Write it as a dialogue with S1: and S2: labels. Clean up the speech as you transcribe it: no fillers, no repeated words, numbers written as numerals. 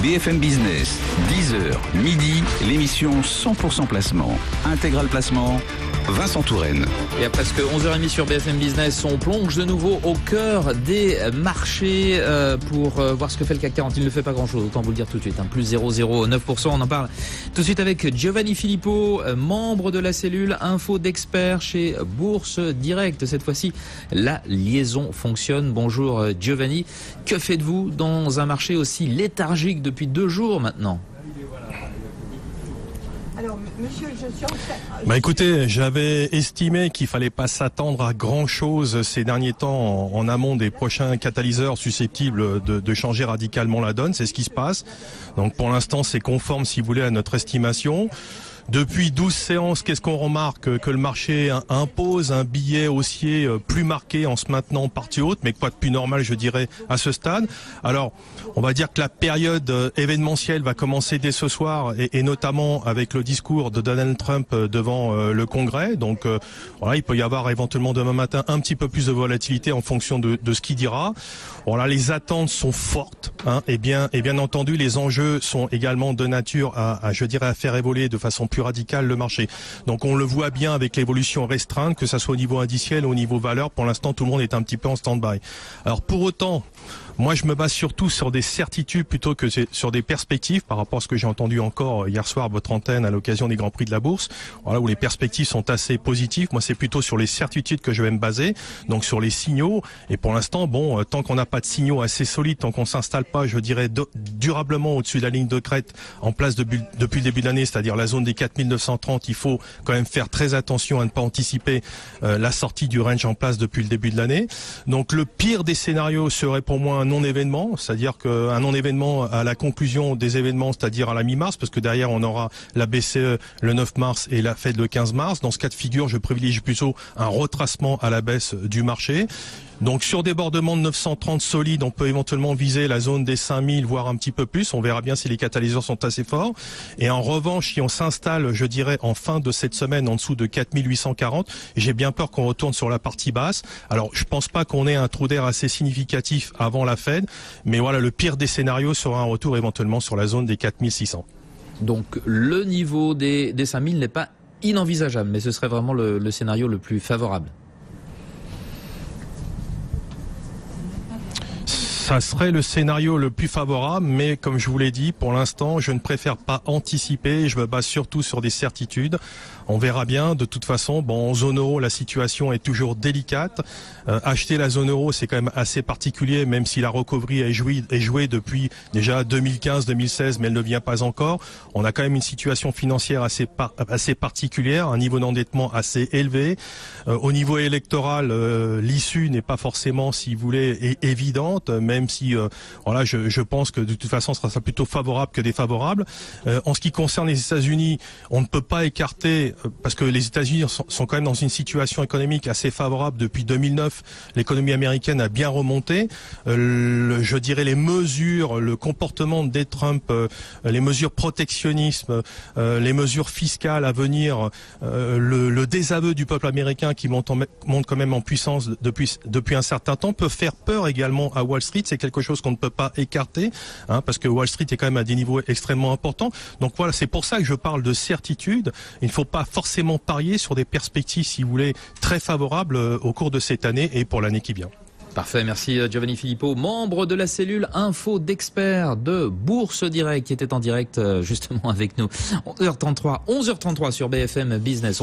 S1: BFM Business, 10h, midi, l'émission 100% placement. Intégral placement, Vincent Touraine.
S2: Et à presque 11h30 sur BFM Business, on plonge de nouveau au cœur des marchés pour voir ce que fait le CAC 40. Il ne fait pas grand-chose, autant vous le dire tout de suite. Plus 0,09%. On en parle tout de suite avec Giovanni Filippo, membre de la cellule Info d'experts chez Bourse Direct. Cette fois-ci, la liaison fonctionne. Bonjour Giovanni. Que faites-vous dans un marché aussi léthargique depuis 2 jours maintenant ?
S3: Alors, monsieur, je suis en train...
S4: Écoutez, j'avais estimé qu'il fallait pas s'attendre à grand-chose ces derniers temps en amont des prochains catalyseurs susceptibles de changer radicalement la donne. C'est ce qui se passe. Donc pour l'instant, c'est conforme, si vous voulez, à notre estimation. Depuis 12 séances, qu'est-ce qu'on remarque? Que le marché impose un billet haussier plus marqué en se maintenant partie haute, mais quoi de plus normal, je dirais, à ce stade. Alors, on va dire que la période événementielle va commencer dès ce soir, et notamment avec le discours de Donald Trump devant le Congrès. Donc, voilà, il peut y avoir éventuellement demain matin un petit peu plus de volatilité en fonction de ce qu'il dira. Voilà, les attentes sont fortes, et bien entendu, les enjeux sont également de nature à faire évoluer de façon plus radicale le marché. Donc on le voit bien avec l'évolution restreinte, que ça soit au niveau indiciel ou au niveau valeur. Pour l'instant, tout le monde est un petit peu en stand-by. Alors pour autant, moi, je me base surtout sur des certitudes plutôt que sur des perspectives par rapport à ce que j'ai entendu encore hier soir à votre antenne à l'occasion des Grands Prix de la Bourse. Voilà, où les perspectives sont assez positives. Moi, c'est plutôt sur les certitudes que je vais me baser, donc sur les signaux. Et pour l'instant, tant qu'on n'a pas de signaux assez solides, tant qu'on s'installe pas, je dirais, durablement au-dessus de la ligne de crête en place depuis le début de l'année, c'est-à-dire la zone des 4930, il faut quand même faire très attention à ne pas anticiper la sortie du range en place depuis le début de l'année. Donc le pire des scénarios serait pour moi un non-événement, c'est-à-dire qu'un non-événement à la conclusion des événements, c'est-à-dire à la mi-mars, parce que derrière on aura la BCE le 9 mars et la Fed le 15 mars. Dans ce cas de figure, je privilégie plutôt un retracement à la baisse du marché. Donc sur débordement de 930 solide, on peut éventuellement viser la zone des 5000, voire un petit peu plus. On verra bien si les catalyseurs sont assez forts. Et en revanche, si on s'installe, je dirais, en fin de cette semaine en dessous de 4840, j'ai bien peur qu'on retourne sur la partie basse. Alors je pense pas qu'on ait un trou d'air assez significatif avant la Fed, mais voilà, le pire des scénarios sera un retour éventuellement sur la zone des 4600.
S2: Donc le niveau des 5000 n'est pas inenvisageable, mais ce serait vraiment le scénario le plus favorable.
S4: Ça serait le scénario le plus favorable, mais comme je vous l'ai dit, pour l'instant, je ne préfère pas anticiper. Je me base surtout sur des certitudes. On verra bien. De toute façon, en zone euro, la situation est toujours délicate. Acheter la zone euro, c'est quand même assez particulier, même si la recovery est jouée depuis déjà 2015-2016, mais elle ne vient pas encore. On a quand même une situation financière assez particulière, un niveau d'endettement assez élevé. Au niveau électoral, l'issue n'est pas forcément, si vous voulez, évidente, même si je pense que de toute façon, ce sera plutôt favorable que défavorable. En ce qui concerne les États-Unis, on ne peut pas écarter, parce que les États-Unis sont quand même dans une situation économique assez favorable depuis 2009. L'économie américaine a bien remonté. Je dirais les mesures, le comportement des Trump, les mesures protectionnisme, les mesures fiscales à venir, le désaveu du peuple américain qui monte quand même en puissance depuis un certain temps peut faire peur également à Wall Street. C'est quelque chose qu'on ne peut pas écarter, parce que Wall Street est quand même à des niveaux extrêmement importants. Donc voilà, c'est pour ça que je parle de certitude. Il ne faut pas forcément parier sur des perspectives, si vous voulez, très favorables au cours de cette année et pour l'année qui vient.
S2: Parfait, merci Giovanni Filippo, membre de la cellule Info d'experts de Bourse Direct, qui était en direct justement avec nous. 11h33 sur BFM Business.